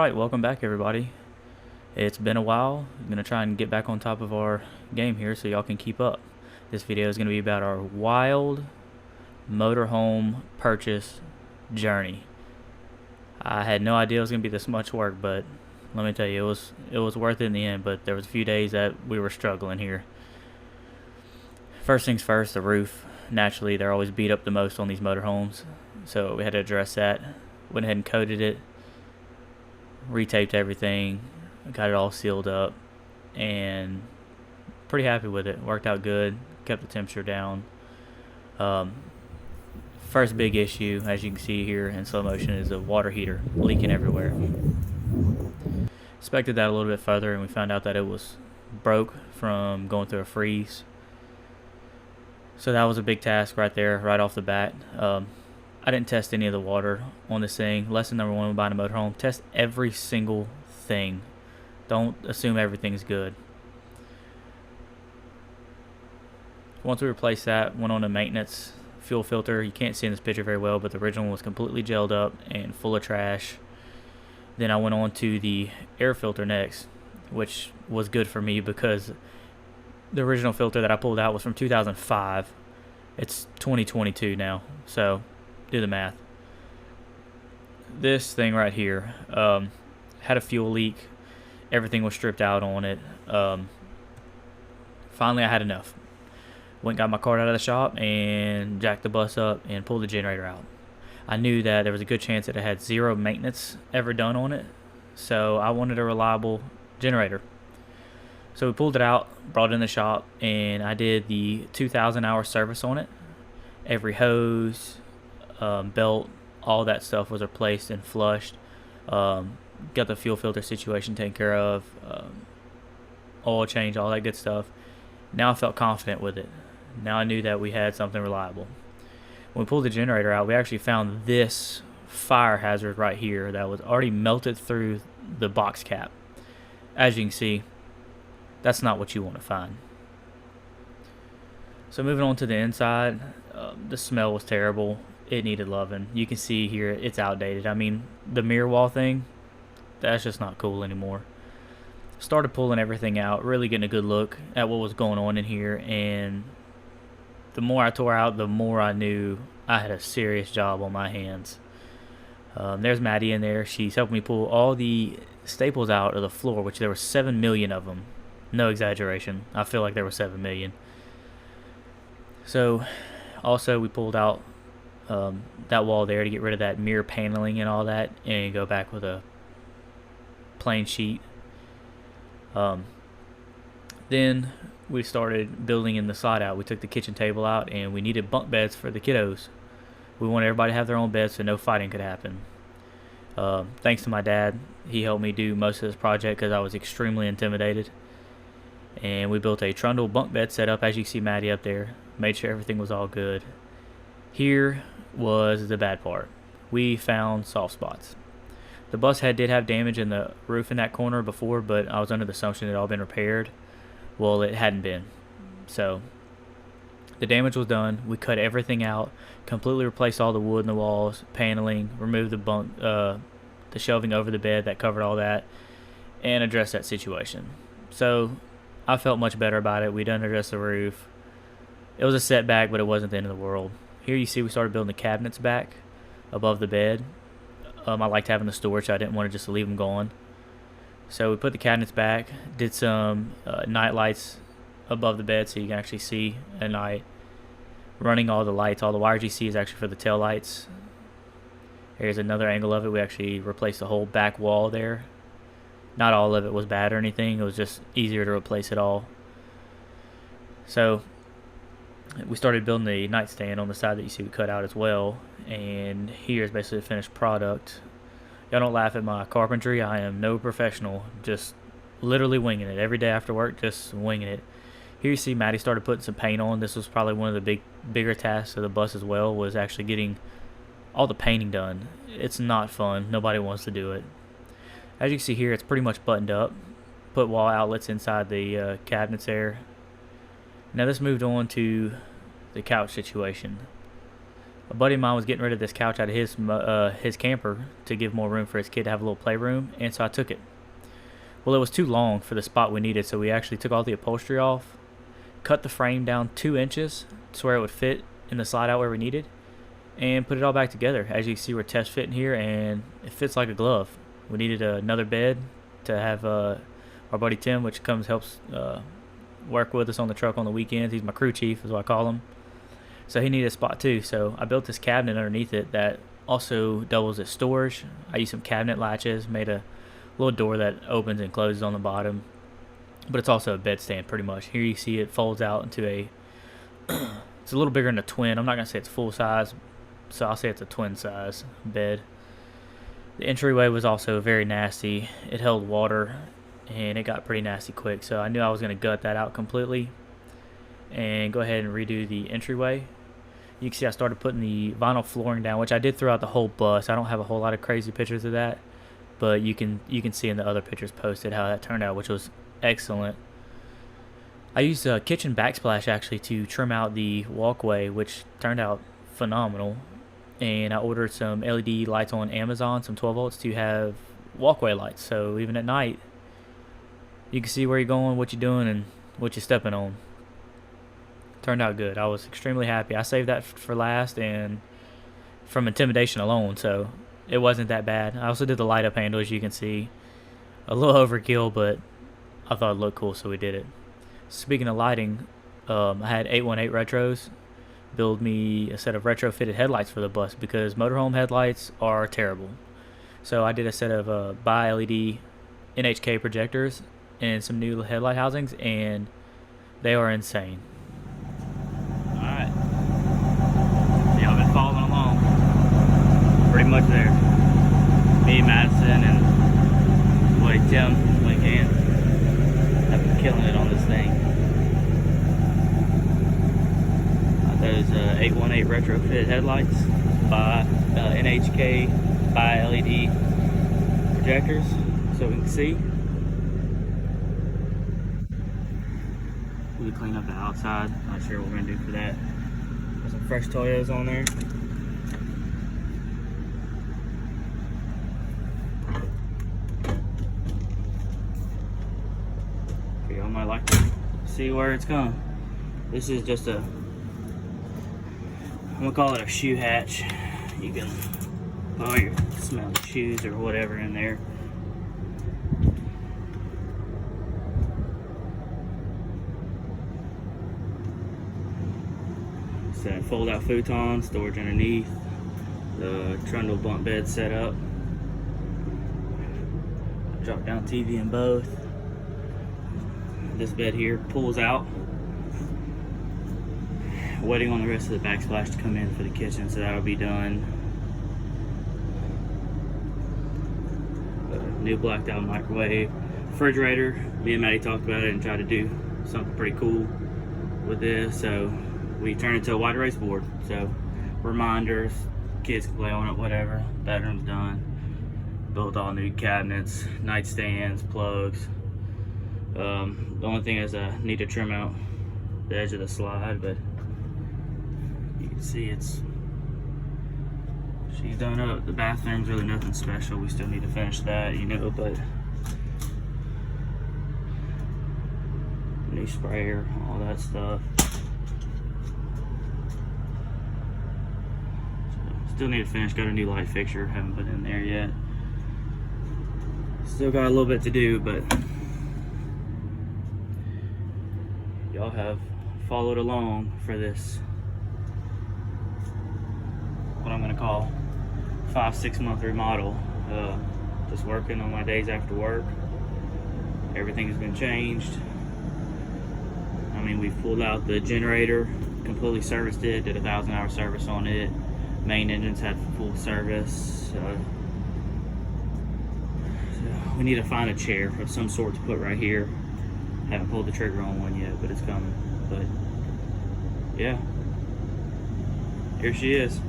Alright, welcome back everybody. It's been a while. I'm going to try and get back on top of our game here so y'all can keep up. This video is going to be about our wild motorhome purchase journey. I had no idea it was going to be this much work, but let me tell you, it was worth it in the end, but there was a few days that we were struggling here. First things first, the roof. Naturally, they're always beat up the most on these motorhomes, so we had to address that. Went ahead and coated it, retaped everything, got it all sealed up, and pretty happy with it. Worked out good, kept the temperature down. First big issue, as you can see here in slow motion, is the water heater leaking everywhere. Inspected that a little bit further, and we found out that it was broke from going through a freeze. So that was a big task right there, right off the bat. I didn't test any of the water on this thing. Lesson number one when buying a motorhome: test every single thing. Don't assume everything's good. Once we replaced that, went on to maintenance. Fuel filter, you can't see in this picture very well, but the original was completely gelled up and full of trash. Then I went on to the air filter next, which was good for me because the original filter that I pulled out was from 2005. It's 2022 now, so do the math. This thing right here had a fuel leak. Everything was stripped out on it. Finally, I had enough. Went and got my cart out of the shop and jacked the bus up and pulled the generator out. I knew that there was a good chance that it had zero maintenance ever done on it, so I wanted a reliable generator. So we pulled it out, brought it in the shop, and I did the 2,000-hour service on it. Every hose, belt, all that stuff was replaced and flushed. Got the fuel filter situation taken care of, oil change, all that good stuff. Now I felt confident with it. Now I knew that we had something reliable. When we pulled the generator out, we actually found this fire hazard right here that was already melted through the box cap. As you can see, that's not what you want to find. So moving on to the inside, the smell was terrible. It needed loving. You can see here it's outdated. I mean, the mirror wall thing, that's just not cool anymore. Started pulling everything out, really getting a good look at what was going on in here, and the more I tore out, the more I knew I had a serious job on my hands. There's Maddie in there. She's helping me pull all the staples out of the floor, which there were 7 million of them. No exaggeration. I feel like there were 7 million. So also we pulled out that wall there to get rid of that mirror paneling and all that, and go back with a plain sheet. Then we started building in the slide out. We took the kitchen table out, and we needed bunk beds for the kiddos. We wanted everybody to have their own beds so no fighting could happen. Thanks to my dad, he helped me do most of this project because I was extremely intimidated. And we built a trundle bunk bed setup, as you see Maddie up there. Made sure everything was all good. Here was the bad part. We found soft spots. The bus head did have damage in the roof in that corner before, but I was under the assumption it had all been repaired. Well, it hadn't been. So the damage was done. We cut everything out, completely replaced all the wood in the walls, paneling, removed the shelving over the bed that covered all that, and addressed that situation. So I felt much better about it. We done addressed the roof. It was a setback, but it wasn't the end of the world. Here you see we started building the cabinets back above the bed. I liked having the storage. I didn't want to just leave them gone. So we put the cabinets back, did some night lights above the bed so you can actually see at night. Running all the lights, all the wires you see is actually for the tail lights. Here's another angle of it. We actually replaced the whole back wall there. Not all of it was bad or anything. It was just easier to replace it all. So we started building the nightstand on the side that you see we cut out as well. And here's basically the finished product. Y'all don't laugh at my carpentry. I am no professional. Just literally winging it. Every day after work, just winging it. Here you see Maddie started putting some paint on. This was probably one of the bigger tasks of the bus as well, was actually getting all the painting done. It's not fun. Nobody wants to do it. As you can see here, it's pretty much buttoned up. Put wall outlets inside the cabinets there. Now this moved on to the couch situation. A buddy of mine was getting rid of this couch out of his camper to give more room for his kid to have a little playroom, and so I took it. Well, it was too long for the spot we needed, so we actually took all the upholstery off, cut the frame down 2 inches to where it would fit in the slide out where we needed, and put it all back together. As you can see, we're test fitting here, and it fits like a glove. We needed another bed to have our buddy Tim, which helps work with us on the truck on the weekends. He's my crew chief, is what I call him. So he needed a spot too. So I built this cabinet underneath it that also doubles as storage. I used some cabinet latches, made a little door that opens and closes on the bottom, but it's also a bed stand pretty much. Here you see it folds out into a it's a little bigger than a twin. I'm not gonna say it's full size, so I'll say it's a twin size bed. The entryway was also very nasty. It held water and it got pretty nasty quick, so I knew I was gonna gut that out completely and go ahead and redo the entryway. You can see I started putting the vinyl flooring down, which I did throughout the whole bus. I don't have a whole lot of crazy pictures of that, but you can see in the other pictures posted how that turned out, which was excellent. I used a kitchen backsplash actually to trim out the walkway, which turned out phenomenal. And I ordered some LED lights on Amazon, some 12 volts, to have walkway lights, so even at night you can see where you're going, what you're doing, and what you're stepping on. Turned out good. I was extremely happy. I saved that for last and from intimidation alone, so it wasn't that bad. I also did the light up handle, as you can see. A little overkill, but I thought it looked cool, so we did it. Speaking of lighting, I had 818 Retros build me a set of retrofitted headlights for the bus because motorhome headlights are terrible. So I did a set of bi-LED NHK projectors and some new headlight housings, and they are insane. Alright. Y'all been following along. Pretty much there. Me, Madison, and boy Tim, when he can, have been killing it on this thing. Those 818 retrofit headlights by NHK by LED projectors, so we can see. We clean up the outside. Not sure what we're gonna do for that. There's some fresh Toyos on there. Y'all might like to see where it's come. This is just a, I'm gonna call it a shoe hatch. You can put all your smelly shoes or whatever in there. It's a fold out futon, storage underneath. The trundle bunk bed set up. Drop down TV in both. This bed here pulls out. Waiting on the rest of the backsplash to come in for the kitchen, so that'll be done. New blacked out microwave. Refrigerator, me and Maddie talked about it and tried to do something pretty cool with this, so we turned it to a wide erase board. So reminders, kids can play on it, whatever. Bedroom's done. Built all new cabinets, nightstands, plugs. The only thing is I need to trim out the edge of the slide, but you can see she's done up. The bathroom's really nothing special. We still need to finish that, you know, but new sprayer, all that stuff. Still need to finish. Got a new light fixture, haven't put in there yet. Still got a little bit to do, but y'all have followed along for this, what I'm gonna call 5-6 month remodel. Just working on my days after work. Everything has been changed. I mean, we've pulled out the generator, completely serviced it, did a 1,000-hour service on it. Main engines had full service. So we need to find a chair of some sort to put right here. Haven't pulled the trigger on one yet, but it's coming. But yeah, here she is.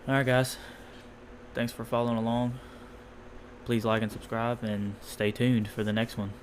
Alright guys, thanks for following along. Please like and subscribe and stay tuned for the next one.